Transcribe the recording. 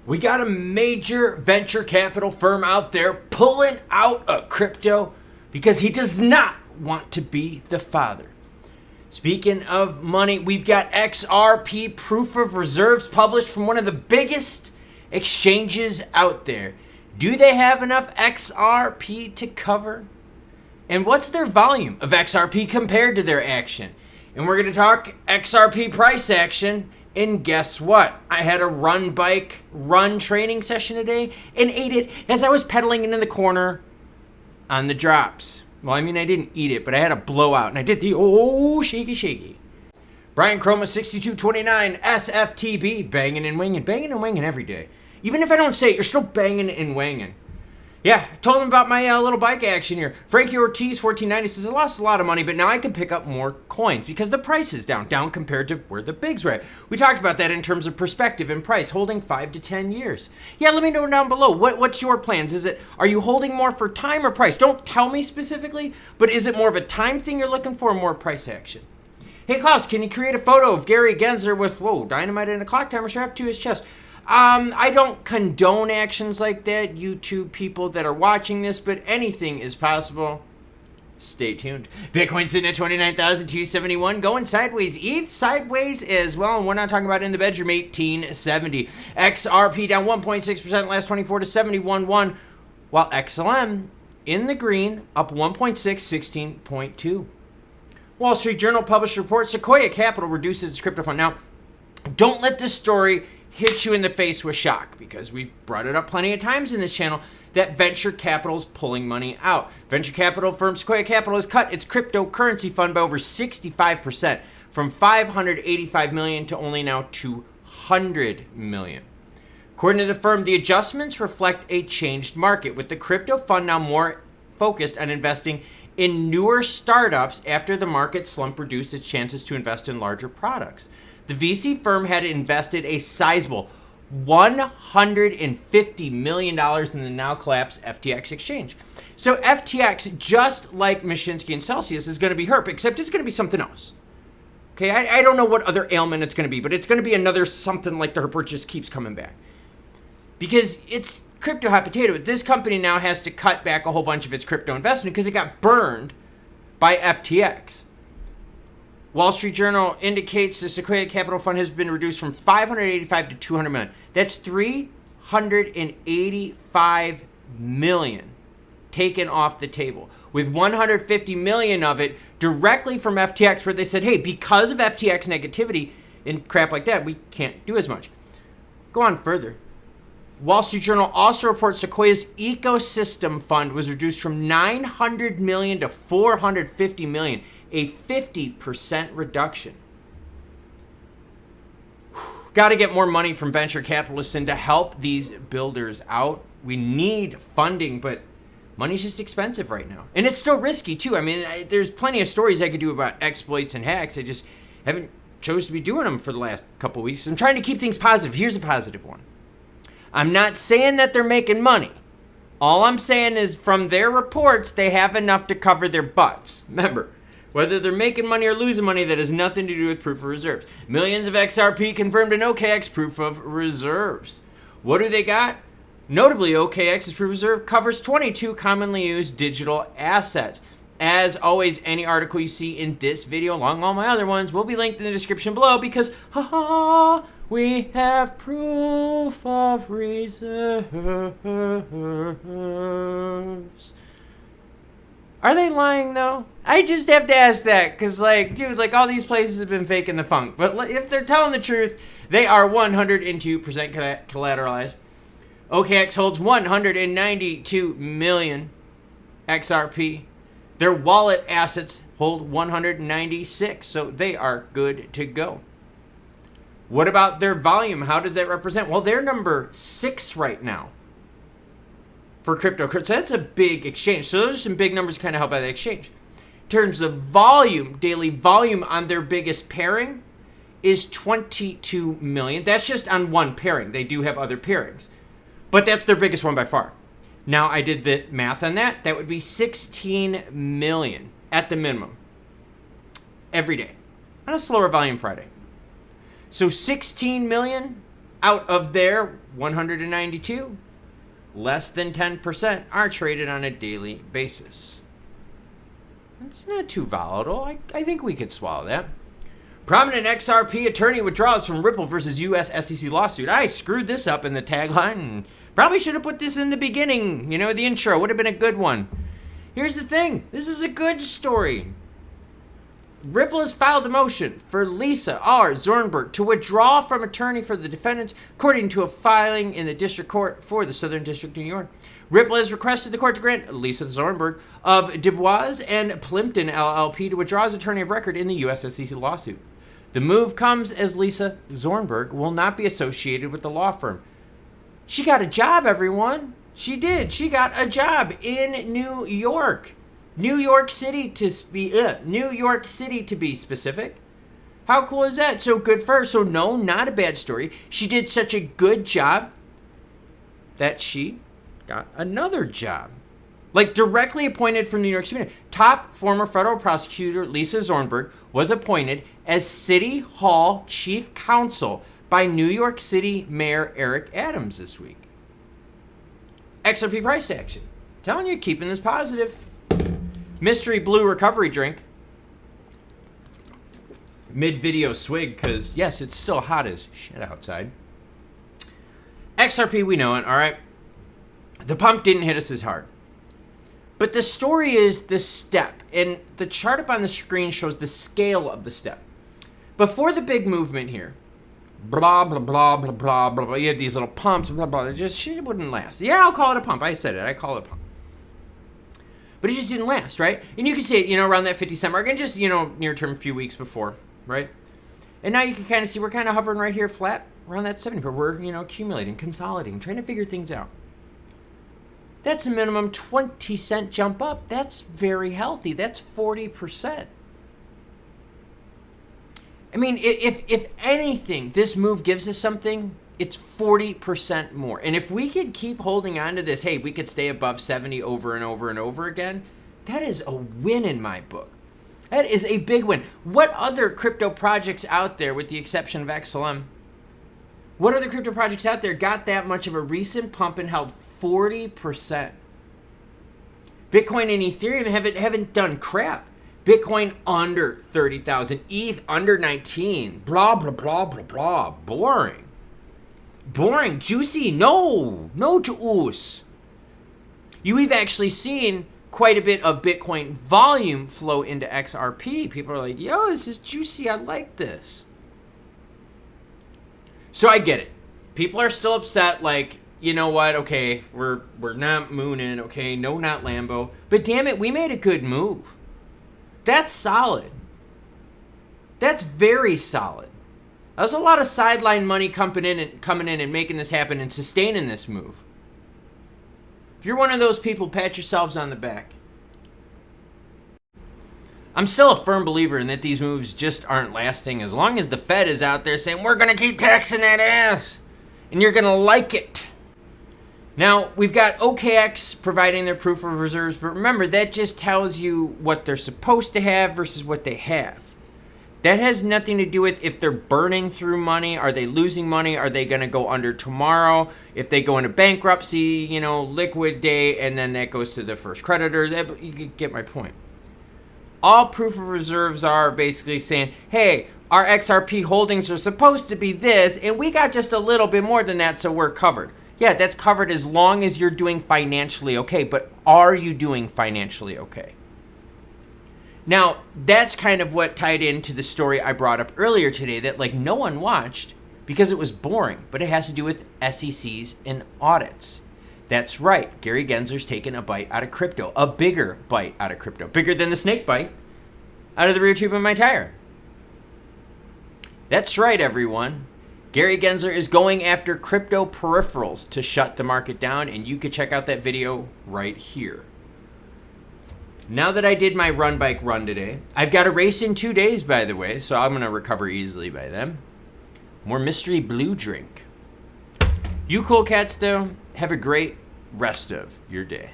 We got a major venture capital firm out there pulling out a crypto because he does not want to be the father. Speaking of money, we've got XRP proof of reserves published from one of the biggest exchanges out there. Do they have enough XRP to cover? And what's their volume of XRP compared to their action? And we're going to talk XRP price action. And guess what? I had a run training session today and ate it as I was pedaling into the corner on the drops. Well, I mean, I didn't eat it, but I had a blowout and I did the shaky. Brian Chroma 6229 SFTB, banging and winging every day. Even if I don't say it, you're still banging and wanging. Yeah, I told him about my little bike action here. Frankie Ortiz 1490 says, I lost a lot of money, but now I can pick up more coins because the price is down compared to where the bigs were at. We talked about that in terms of perspective and price, holding 5 to 10 years. Yeah, let me know down below. What's your plans? Are you holding more for time or price? Don't tell me specifically, but is it more of a time thing you're looking for or more price action? Hey, Klaus, can you create a photo of Gary Gensler with, dynamite and a clock timer strapped to his chest? I don't condone actions like that, YouTube people that are watching this, but anything is possible. Stay tuned. Bitcoin sitting at 29,271, going sideways. ETH sideways as well, and we're not talking about in the bedroom, 1870. XRP down 1.6% last 24 to 71.1, while XLM in the green, up 1.6, 16.2. Wall Street Journal published a report, Sequoia Capital reduces its crypto fund. Now, don't let this story hit you in the face with shock, because we've brought it up plenty of times in this channel that venture capital is pulling money out. Venture capital firm Sequoia Capital has cut its cryptocurrency fund by over 65%, from $585 million to only now $200 million. According to the firm, the adjustments reflect a changed market, with the crypto fund now more focused on investing in newer startups after the market slump reduced its chances to invest in larger products. The VC firm had invested a sizable $150 million in the now collapsed FTX exchange. So FTX, just like Mashinsky and Celsius, is going to be hurt, except it's going to be something else. Okay, I don't know what other ailment it's going to be, but it's going to be another something like the hurt, just keeps coming back. Because it's crypto hot potato. This company now has to cut back a whole bunch of its crypto investment because it got burned by FTX. Wall Street Journal indicates the Sequoia Capital Fund has been reduced from 585 to 200 million. That's 385 million taken off the table, with 150 million of it directly from FTX, where they said, hey, because of FTX negativity and crap like that, we can't do as much. Go on further. Wall Street Journal also reports Sequoia's ecosystem fund was reduced from 900 million to 450 million. A 50% reduction. Got to get more money from venture capitalists in to help these builders out. We need funding, but money's just expensive right now. And it's still risky too. I mean, there's plenty of stories I could do about exploits and hacks. I just haven't chose to be doing them for the last couple weeks. I'm trying to keep things positive. Here's a positive one. I'm not saying that they're making money. All I'm saying is from their reports, they have enough to cover their butts. Remember, whether they're making money or losing money, that has nothing to do with proof of reserves. Millions of XRP confirmed in OKX proof of reserves. What do they got? Notably, OKX's proof of reserve covers 22 commonly used digital assets. As always, any article you see in this video, along all my other ones, will be linked in the description below because, we have proof of reserves. Are they lying, though? I just have to ask that, because, dude, all these places have been faking the funk. But if they're telling the truth, they are 102% collateralized. OKX holds 192 million XRP. Their wallet assets hold 196, so they are good to go. What about their volume? How does that represent? Well, they're number 6 right now for crypto. So that's a big exchange. So those are some big numbers kind of helped by the exchange. In terms of volume, daily volume on their biggest pairing is 22 million. That's just on one pairing. They do have other pairings, but that's their biggest one by far. Now, I did the math on that. That would be 16 million at the minimum every day on a slower volume Friday. So 16 million out of their 192, less than 10% are traded on a daily basis. It's not too volatile. I think we could swallow that. Prominent XRP attorney withdraws from Ripple versus US SEC lawsuit. I screwed this up in the tagline and probably should have put this in the beginning. You know, the intro would have been a good one. Here's the thing. This is a good story. Ripple has filed a motion for Lisa R. Zornberg to withdraw from attorney for the defendants, according to a filing in the district court for the Southern District of New York. Ripple has requested the court to grant Lisa Zornberg of Dubois and Plimpton LLP to withdraw as attorney of record in the US SEC lawsuit. The move comes as Lisa Zornberg will not be associated with the law firm. She got a job, everyone. She did. She got a job in New York. New York City to be specific. How cool is that? So good for her. So no, not a bad story. She did such a good job that she got another job. Like directly appointed from New York City. Top former federal prosecutor Lisa Zornberg was appointed as City Hall Chief Counsel by New York City Mayor Eric Adams this week. XRP price action. Telling you, keeping this positive. Mystery blue recovery drink. Mid-video swig, because yes, it's still hot as shit outside. XRP, we know it, all right? The pump didn't hit us as hard. But the story is the step, and the chart up on the screen shows the scale of the step. Before the big movement here, blah, blah, blah, blah, blah, blah, blah, you had these little pumps, blah, blah, it just shit wouldn't last. Yeah, I'll call it a pump. I said it. I call it a pump. But it just didn't last, right? And you can see it, around that 50-cent mark and just, near term a few weeks before, right? And now you can kind of see we're kind of hovering right here flat around that 70, but we're, accumulating, consolidating, trying to figure things out. That's a minimum 20-cent jump up. That's very healthy. That's 40%. I mean, if anything, this move gives us something, it's 40% more. And if we could keep holding on to this, hey, we could stay above 70 over and over and over again, that is a win in my book. That is a big win. What other crypto projects out there, with the exception of XLM, what other crypto projects out there got that much of a recent pump and held 40%? Bitcoin and Ethereum haven't done crap. Bitcoin under 30,000, ETH under 19, blah, blah, blah, blah, blah. Boring. Boring, juicy, no juice. We've actually seen quite a bit of Bitcoin volume flow into XRP. People are like, yo, this is juicy, I like this. So I get it. People are still upset, like, you know what, okay, we're not mooning, okay, no, not Lambo. But damn it, we made a good move. That's solid. That's very solid. There's a lot of sideline money coming in and making this happen and sustaining this move. If you're one of those people, pat yourselves on the back. I'm still a firm believer in that these moves just aren't lasting as long as the Fed is out there saying, we're going to keep taxing that ass, and you're going to like it. Now, we've got OKX providing their proof of reserves, but remember, that just tells you what they're supposed to have versus what they have. That has nothing to do with if they're burning through money. Are they losing money? Are they going to go under tomorrow? If they go into bankruptcy, liquid day, and then that goes to the first creditors. You get my point. All proof of reserves are basically saying, hey, our XRP holdings are supposed to be this, and we got just a little bit more than that, so we're covered. Yeah, that's covered as long as you're doing financially okay, but are you doing financially okay? Now, that's kind of what tied into the story I brought up earlier today that no one watched because it was boring, but it has to do with SECs and audits. That's right, Gary Gensler's taken a bite out of crypto, a bigger bite out of crypto, bigger than the snake bite out of the rear tube of my tire. That's right, everyone. Gary Gensler is going after crypto peripherals to shut the market down, and you can check out that video right here. Now that I did my run bike run today, I've got a race in 2 days, by the way, so I'm going to recover easily by then. More mystery blue drink. You cool cats, though, have a great rest of your day.